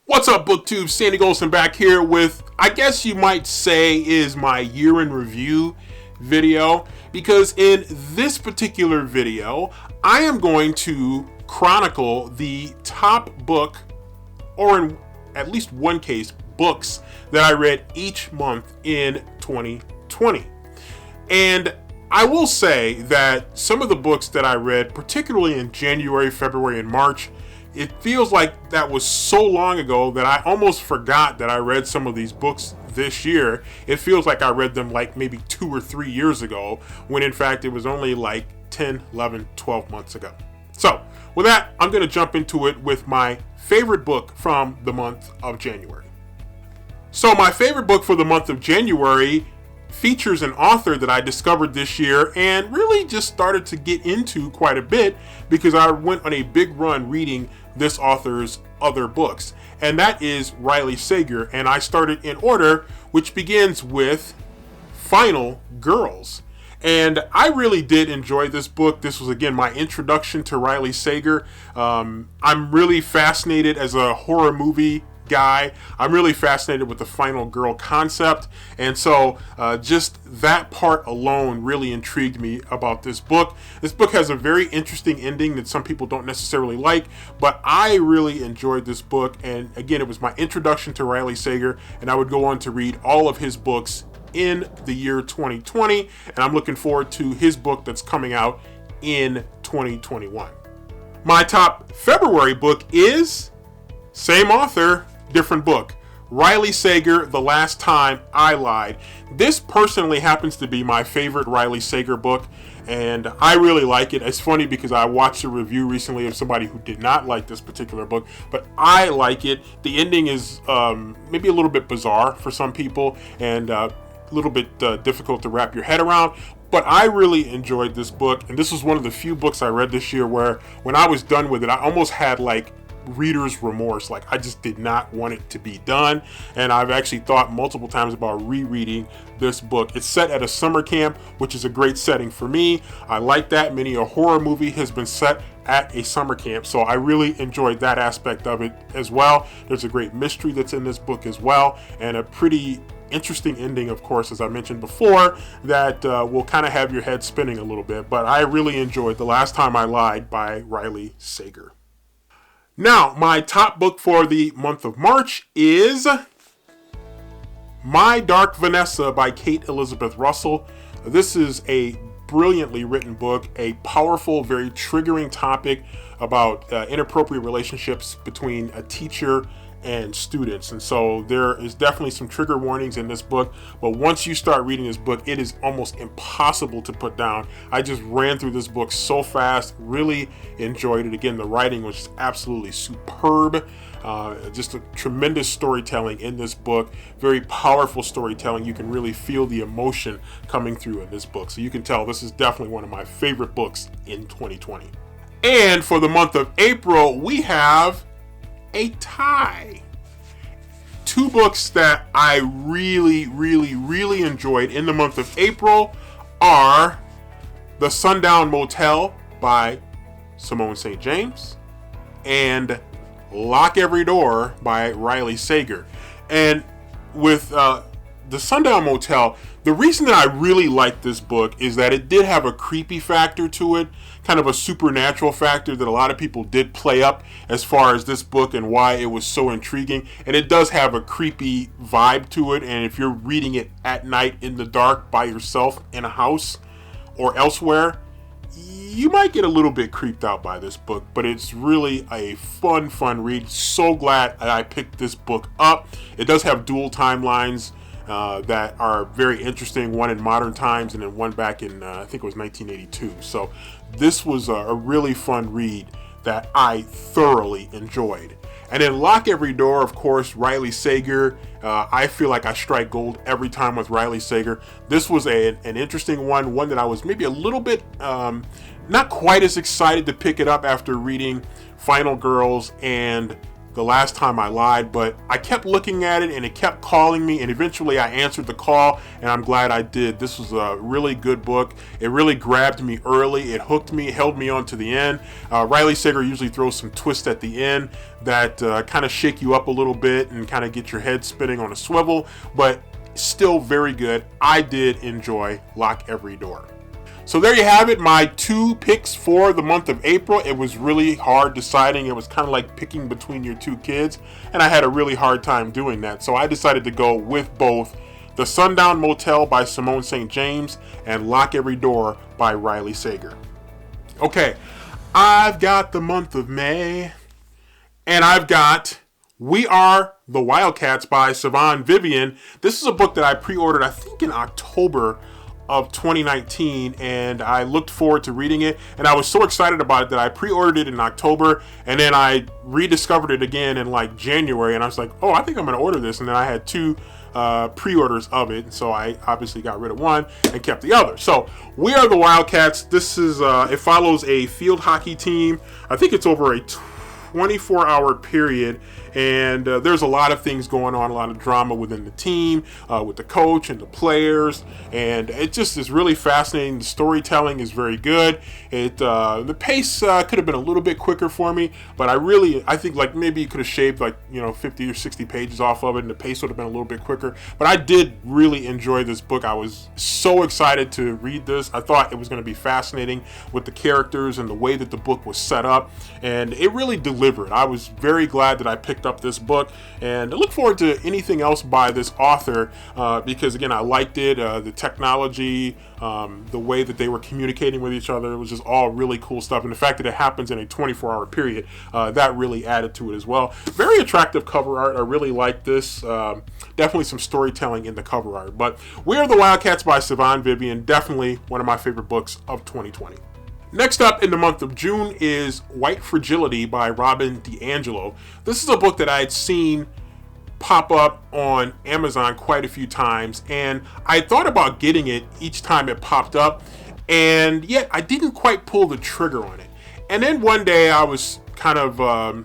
What's up, BookTube? Sandy Golson back here with, I guess you might say, is my year in review video. Because in this particular video, I am going to chronicle the top book, or in at least one case, books that I read each month in 2020. And I will say that some of the books that I read, particularly in January, February, and March, it feels like that was so long ago that I almost forgot that I read some of these books this year. It feels like I read them like maybe 2 or 3 years ago, when in fact it was only like 10, 11, 12 months ago. So with that, I'm going to jump into it with my favorite book from the month of January. So my favorite book for the month of January features an author that I discovered this year and really just started to get into quite a bit because I went on a big run reading this author's other books, and that is Riley Sager. And I started in order, which begins with Final Girls. And I really did enjoy this book. This was, again, my introduction to Riley Sager. I'm really fascinated as a horror movie guy. I'm really fascinated with the final girl concept, and so just that part alone really intrigued me about this book. This book has a very interesting ending that some people don't necessarily like, but I really enjoyed this book, and again, it was my introduction to Riley Sager, and I would go on to read all of his books in the year 2020, and I'm looking forward to his book that's coming out in 2021. My top February book is same author, different book. Riley Sager, The Last Time I Lied. This personally happens to be my favorite Riley Sager book, and I really like it. It's funny because I watched a review recently of somebody who did not like this particular book, but I like it. The ending is maybe a little bit bizarre for some people, and a little bit difficult to wrap your head around. But I really enjoyed this book, and this was one of the few books I read this year where when I was done with it, I almost had like reader's remorse. Like, I just did not want it to be done, and I've actually thought multiple times about rereading this book. It's set at a summer camp, which is a great setting for me. I like that. Many a horror movie has been set at a summer camp, so I really enjoyed that aspect of it as well. There's a great mystery that's in this book as well, and a pretty interesting ending, of course, as I mentioned before, that will kind of have your head spinning a little bit. But I really enjoyed The Last Time I Lied by Riley Sager. Now, my top book for the month of March is My Dark Vanessa by Kate Elizabeth Russell. This is a brilliantly written book, a powerful, very triggering topic about inappropriate relationships between a teacher and students. And so there is definitely some trigger warnings in this book, but once you start reading this book, it is almost impossible to put down. I just ran through this book so fast, really enjoyed it. Again, the writing was absolutely superb. Just a tremendous storytelling in this book, very powerful storytelling. You can really feel the emotion coming through in this book. So you can tell this is definitely one of my favorite books in 2020. And for the month of April, we have a tie. 2 books that I really, really, really enjoyed in the month of April are The Sundown Motel by Simone St. James and Lock Every Door by Riley Sager. And with The Sundown Motel, the reason that I really liked this book is that it did have a creepy factor to it, kind of a supernatural factor that a lot of people did play up as far as this book and why it was so intriguing. And it does have a creepy vibe to it, and if you're reading it at night in the dark by yourself in a house or elsewhere, you might get a little bit creeped out by this book, but it's really a fun read. So glad that I picked this book up. It does have dual timelines that are very interesting, one in modern times and then one back in I think it was 1982. So this was a really fun read that I thoroughly enjoyed. And then Lock Every Door, of course, Riley Sager. I feel like I strike gold every time with Riley Sager. This was an interesting one that I was maybe a little bit not quite as excited to pick it up after reading Final Girls and the last time I lied, but I kept looking at it and it kept calling me, and eventually I answered the call, and I'm glad I did. This was a really good book. It really grabbed me early. It hooked me, held me on to the end. Riley Sager usually throws some twists at the end that kind of shake you up a little bit and kind of get your head spinning on a swivel, but still very good. I did enjoy Lock Every Door. So there you have it, my 2 picks for the month of April. It was really hard deciding. It was kind of like picking between your 2 kids, and I had a really hard time doing that. So I decided to go with both The Sundown Motel by Simone St. James and Lock Every Door by Riley Sager. Okay, I've got the month of May, and I've got We Are the Wildcats by Siobhan Vivian. This is a book that I pre-ordered, I think in October of 2019, and I looked forward to reading it, and I was so excited about it that I pre-ordered it in October, and then I rediscovered it again in like January, and I was like, oh, I think I'm going to order this, and then I had 2 pre-orders of it, so I obviously got rid of one and kept the other. So We Are the Wildcats. This is it follows a field hockey team. I think it's over a 24-hour period, and there's a lot of things going on, a lot of drama within the team, with the coach and the players, and it just is really fascinating. The storytelling is very good. The pace could have been a little bit quicker for me, but I think like maybe you could have shaved like 50 or 60 pages off of it, and the pace would have been a little bit quicker. But I did really enjoy this book. I was so excited to read this. I thought it was going to be fascinating with the characters and the way that the book was set up, and it really delivered. I was very glad that I picked up this book, and I look forward to anything else by this author because again, I liked it. The technology, the way that they were communicating with each other, it was just all really cool stuff, and the fact that it happens in a 24-hour period, that really added to it as well. Very attractive cover art. I really like this. Definitely some storytelling in the cover art. But We Are the Wildcats by Siobhan Vivian, definitely one of my favorite books of 2020. Next up in the month of June is White Fragility by Robin DiAngelo. This is a book that I had seen pop up on Amazon quite a few times, and I thought about getting it each time it popped up, and yet I didn't quite pull the trigger on it. And then one day I was kind of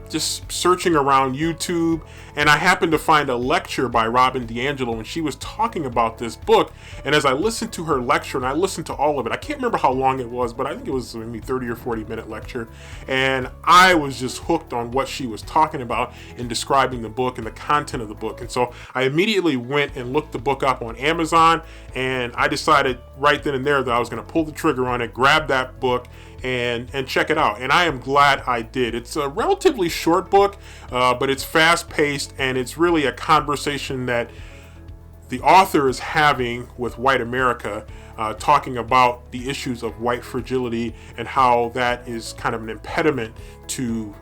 just searching around YouTube, and I happened to find a lecture by Robin DiAngelo, and she was talking about this book. And as I listened to her lecture, and I listened to all of it, I can't remember how long it was, but I think it was maybe 30 or 40 minute lecture, and I was just hooked on what she was talking about in describing the book and the content of the book. And so I immediately went and looked the book up on Amazon, and I decided right then and there that I was going to pull the trigger on it, grab that book, and check it out. And I am glad I did. It's a relatively short book, but it's fast-paced, and it's really a conversation that the author is having with white America, talking about the issues of white fragility and how that is kind of an impediment to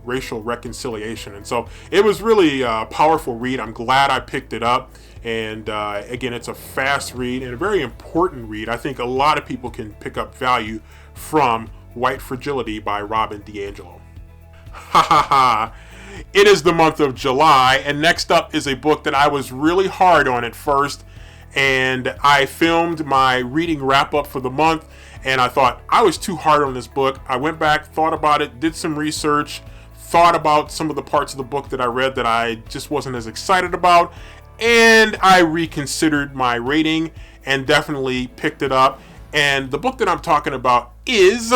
racial reconciliation. And so it was really a powerful read. I'm glad I picked it up. And again, it's a fast read and a very important read. I think a lot of people can pick up value from White Fragility by Robin DiAngelo. Ha ha ha. It is the month of July, and next up is a book that I was really hard on at first, and I filmed my reading wrap up for the month, and I thought I was too hard on this book. I went back, thought about it, did some research, thought about some of the parts of the book that I read that I just wasn't as excited about, and I reconsidered my rating and definitely picked it up. And the book that I'm talking about is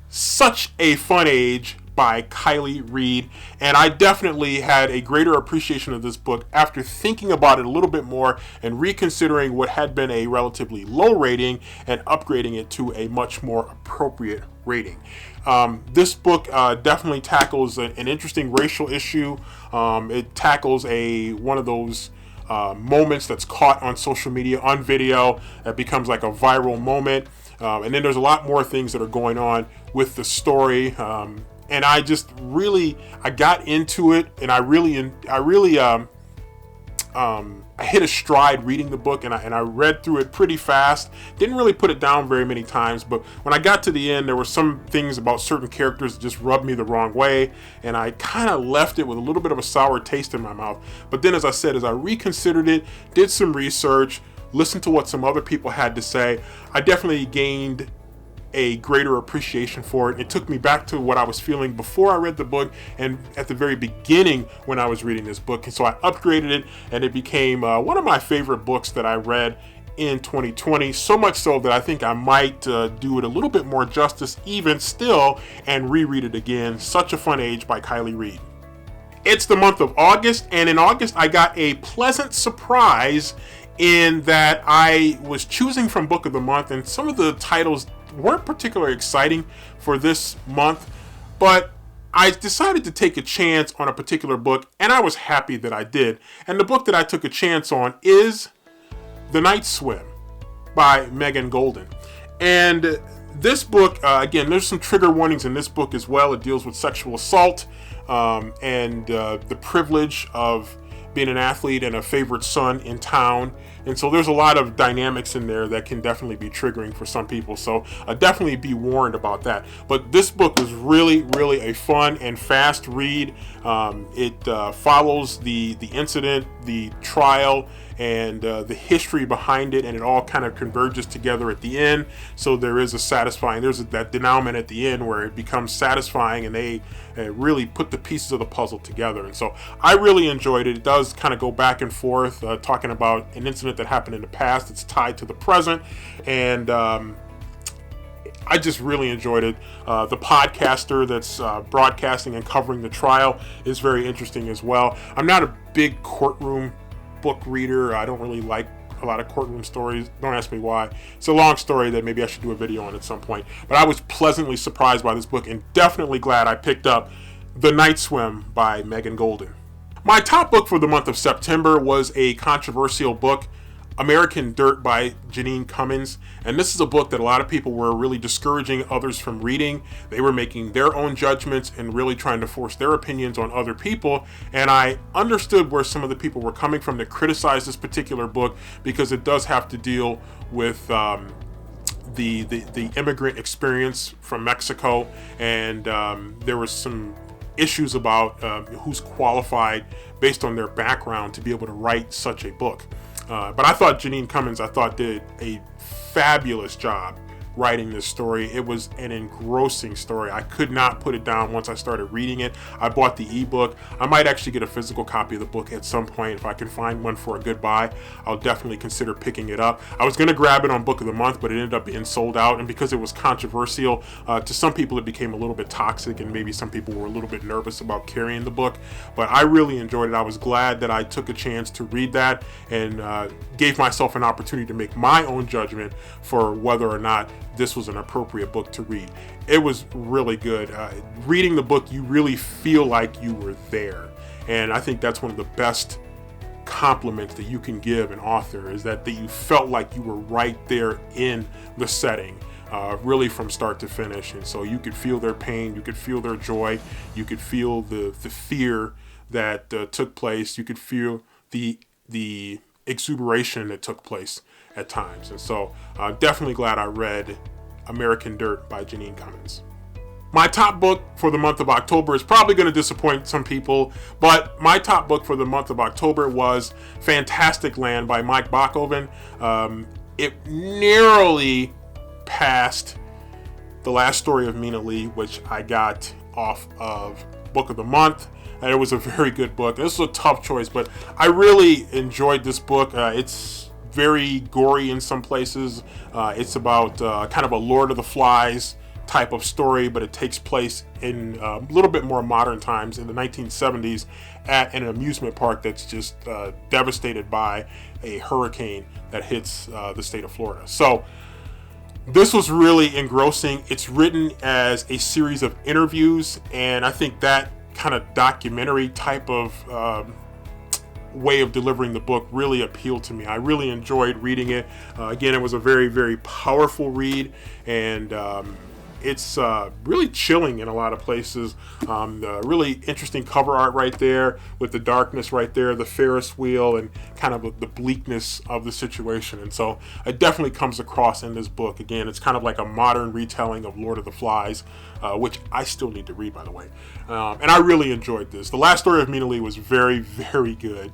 Such a Fun Age by Kylie Reed, and I definitely had a greater appreciation of this book after thinking about it a little bit more and reconsidering what had been a relatively low rating and upgrading it to a much more appropriate rating. This book definitely tackles an interesting racial issue. It tackles one of those moments that's caught on social media, on video, that becomes like a viral moment. And then there's a lot more things that are going on with the story. And I just really, I got into it, and I hit a stride reading the book, and I read through it pretty fast. Didn't really put it down very many times, but when I got to the end, there were some things about certain characters that just rubbed me the wrong way, and I kind of left it with a little bit of a sour taste in my mouth. But then, as I said, as I reconsidered it, did some research, listened to what some other people had to say, I definitely gained a greater appreciation for it. It took me back to what I was feeling before I read the book and at the very beginning when I was reading this book. And so I upgraded it, and it became one of my favorite books that I read in 2020, so much so that I think I might do it a little bit more justice even still and reread it again. Such a Fun Age by Kylie Reed. It's the month of August, and in August I got a pleasant surprise in that I was choosing from Book of the Month, and some of the titles weren't particularly exciting for this month, but I decided to take a chance on a particular book, and I was happy that I did. And the book that I took a chance on is The Night Swim by Megan Golden. And this book, again, there's some trigger warnings in this book as well. It deals with sexual assault and the privilege of being an athlete and a favorite son in town. And so there's a lot of dynamics in there that can definitely be triggering for some people. So definitely be warned about that. But this book was really, really a fun and fast read. It follows the incident, the trial, and the history behind it, and it all kind of converges together at the end. So there is that denouement at the end where it becomes satisfying, and they really put the pieces of the puzzle together. And so I really enjoyed it. It does kind of go back and forth, talking about an incident that happened in the past that's tied to the present, and I just really enjoyed it. The podcaster that's broadcasting and covering the trial is very interesting as well. I'm not a big courtroom book reader. I don't really like a lot of courtroom stories. Don't ask me why. It's a long story that maybe I should do a video on at some point. But I was pleasantly surprised by this book, and definitely glad I picked up The Night Swim by Megan Golden. My top book for the month of September was a controversial book, American Dirt by Janine Cummins. And this is a book that a lot of people were really discouraging others from reading. They were making their own judgments and really trying to force their opinions on other people. And I understood where some of the people were coming from that criticized this particular book, because it does have to deal with the immigrant experience from Mexico. And there was some issues about who's qualified based on their background to be able to write such a book. But I thought Janine Cummins, did a fabulous job writing this story. It was an engrossing story. I could not put it down once I started reading it. I bought the ebook. I might actually get a physical copy of the book at some point. If I can find one for a good buy, I'll definitely consider picking it up. I was going to grab it on Book of the Month, but it ended up being sold out. And because it was controversial, to some people it became a little bit toxic, and maybe some people were a little bit nervous about carrying the book. But I really enjoyed it. I was glad that I took a chance to read that and gave myself an opportunity to make my own judgment for whether or not this was an appropriate book to read. It was really good. Reading the book, you really feel like you were there. And I think that's one of the best compliments that you can give an author, is that you felt like you were right there in the setting, really from start to finish. And so you could feel their pain, you could feel their joy, you could feel the fear that took place, you could feel the exuberation that took place at times. And so definitely glad I read American Dirt by Janine Cummins. My top book for the month of October is probably going to disappoint some people, but my top book for the month of October was Fantastic Land by Mike Bachoven. It narrowly passed The Last Story of Mina Lee, which I got off of Book of the Month. And it was a very good book. This was a tough choice, but I really enjoyed this book. It's very gory in some places. It's about kind of a Lord of the Flies type of story, but it takes place in a little bit more modern times in the 1970s at an amusement park that's just devastated by a hurricane that hits the state of Florida. So this was really engrossing. It's written as a series of interviews, and I think that kind of documentary type of way of delivering the book really appealed to me. I really enjoyed reading it. Again, it was a very, very powerful read, and it's really chilling in a lot of places. Really interesting cover art right there with the darkness right there, the Ferris wheel, and kind of the bleakness of the situation. And so it definitely comes across in this book. Again, it's kind of like a modern retelling of Lord of the Flies, which I still need to read, by the way. And I really enjoyed this. The Last Story of Mina Lee was very, very good,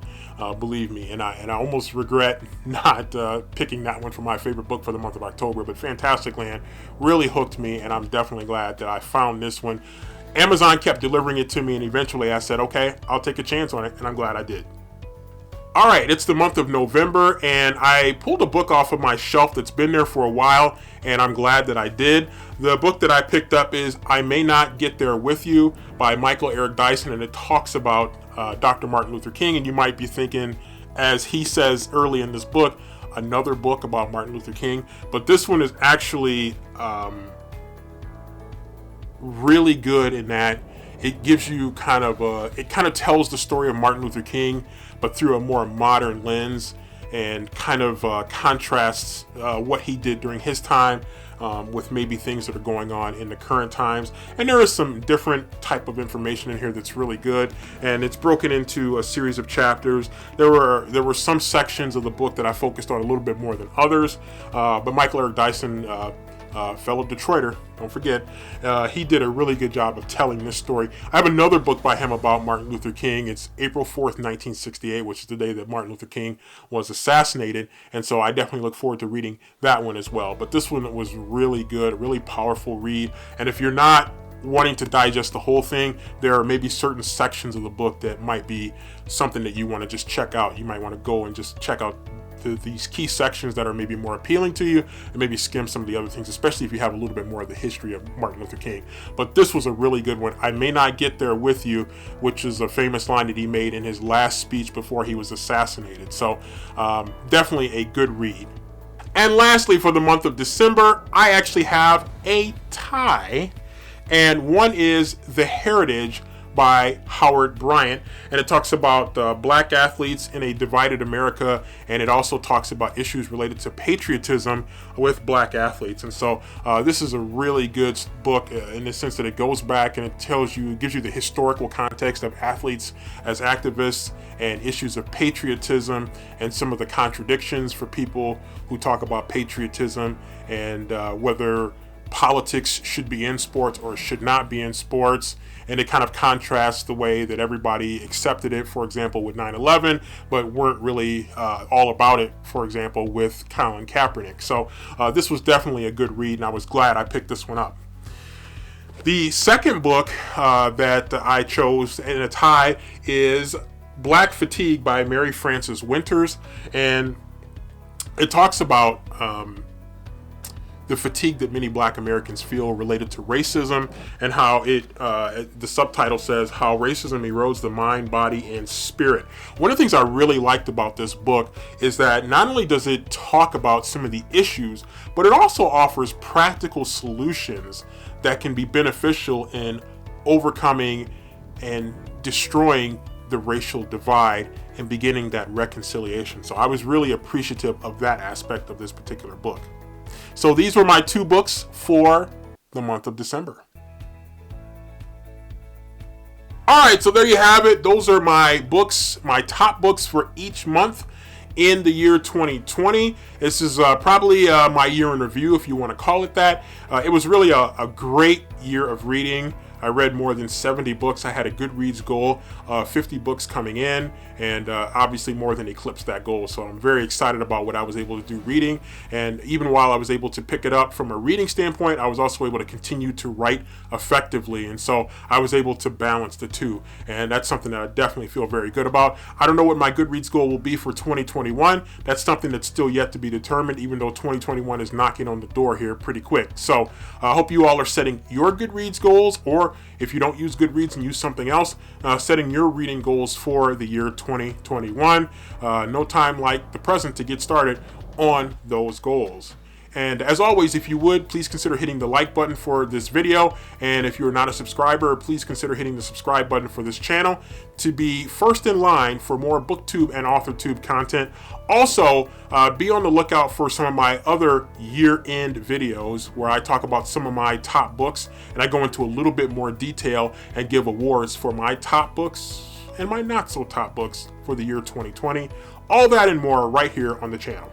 believe me. And I almost regret not picking that one for my favorite book for the month of October. But Fantastic Land really hooked me, and I'm definitely glad that I found this one. Amazon kept delivering it to me, and eventually I said, okay, I'll take a chance on it, and I'm glad I did. All right, it's the month of November, and I pulled a book off of my shelf that's been there for a while, and I'm glad that I did. The book that I picked up is I May Not Get There With You by Michael Eric Dyson, and it talks about Dr. Martin Luther King, and you might be thinking, as he says early in this book, another book about Martin Luther King, but this one is actually really good in that it gives you it kind of tells the story of Martin Luther King, but through a more modern lens, and kind of contrasts what he did during his time with maybe things that are going on in the current times. And there is some different type of information in here that's really good, and it's broken into a series of chapters. There were some sections of the book that I focused on a little bit more than others, but Michael Eric Dyson, fellow Detroiter, don't forget, he did a really good job of telling this story. I have another book by him about Martin Luther King. It's April 4th, 1968, which is the day that Martin Luther King was assassinated, and so I definitely look forward to reading that one as well. But this one was really good, a really powerful read, and if you're not wanting to digest the whole thing, there are maybe certain sections of the book that might be something that you want to just check out. You might want to go and just check out these key sections that are maybe more appealing to you, and maybe skim some of the other things, especially if you have a little bit more of the history of Martin Luther King. But this was a really good one. I May Not Get There With You, which is a famous line that he made in his last speech before he was assassinated. So definitely a good read. And lastly, for the month of December, I actually have a tie, and one is The Heritage by Howard Bryant, and it talks about black athletes in a divided America, and it also talks about issues related to patriotism with black athletes. And so this is a really good book in the sense that it goes back and it gives you the historical context of athletes as activists and issues of patriotism and some of the contradictions for people who talk about patriotism and whether politics should be in sports or should not be in sports. And it kind of contrasts the way that everybody accepted it, for example, with 9/11, but weren't really all about it, for example, with Colin Kaepernick. So this was definitely a good read, and I was glad I picked this one up. The second book that I chose in a tie is Black Fatigue by Mary Frances Winters, and it talks about the fatigue that many black Americans feel related to racism, and how the subtitle says, how racism erodes the mind, body, and spirit. One of the things I really liked about this book is that not only does it talk about some of the issues, but it also offers practical solutions that can be beneficial in overcoming and destroying the racial divide and beginning that reconciliation. So I was really appreciative of that aspect of this particular book. So these were my two books for the month of December. All right, so there you have it. Those are my books, my top books for each month in the year 2020. This is probably my year in review, if you want to call it that. It was really a great year of reading. I read more than 70 books. I had a Goodreads goal, 50 books coming in, and obviously more than eclipsed that goal. So I'm very excited about what I was able to do reading. And even while I was able to pick it up from a reading standpoint, I was also able to continue to write effectively. And so I was able to balance the two. And that's something that I definitely feel very good about. I don't know what my Goodreads goal will be for 2021. That's something that's still yet to be determined, even though 2021 is knocking on the door here pretty quick. So I hope you all are setting your Goodreads goals, or if you don't use Goodreads and use something else, setting your reading goals for the year 2021. No time like the present to get started on those goals. And as always, if you would, please consider hitting the like button for this video. And if you're not a subscriber, please consider hitting the subscribe button for this channel to be first in line for more BookTube and AuthorTube content. Also, be on the lookout for some of my other year-end videos where I talk about some of my top books, and I go into a little bit more detail and give awards for my top books and my not so top books for the year 2020. All that and more right here on the channel.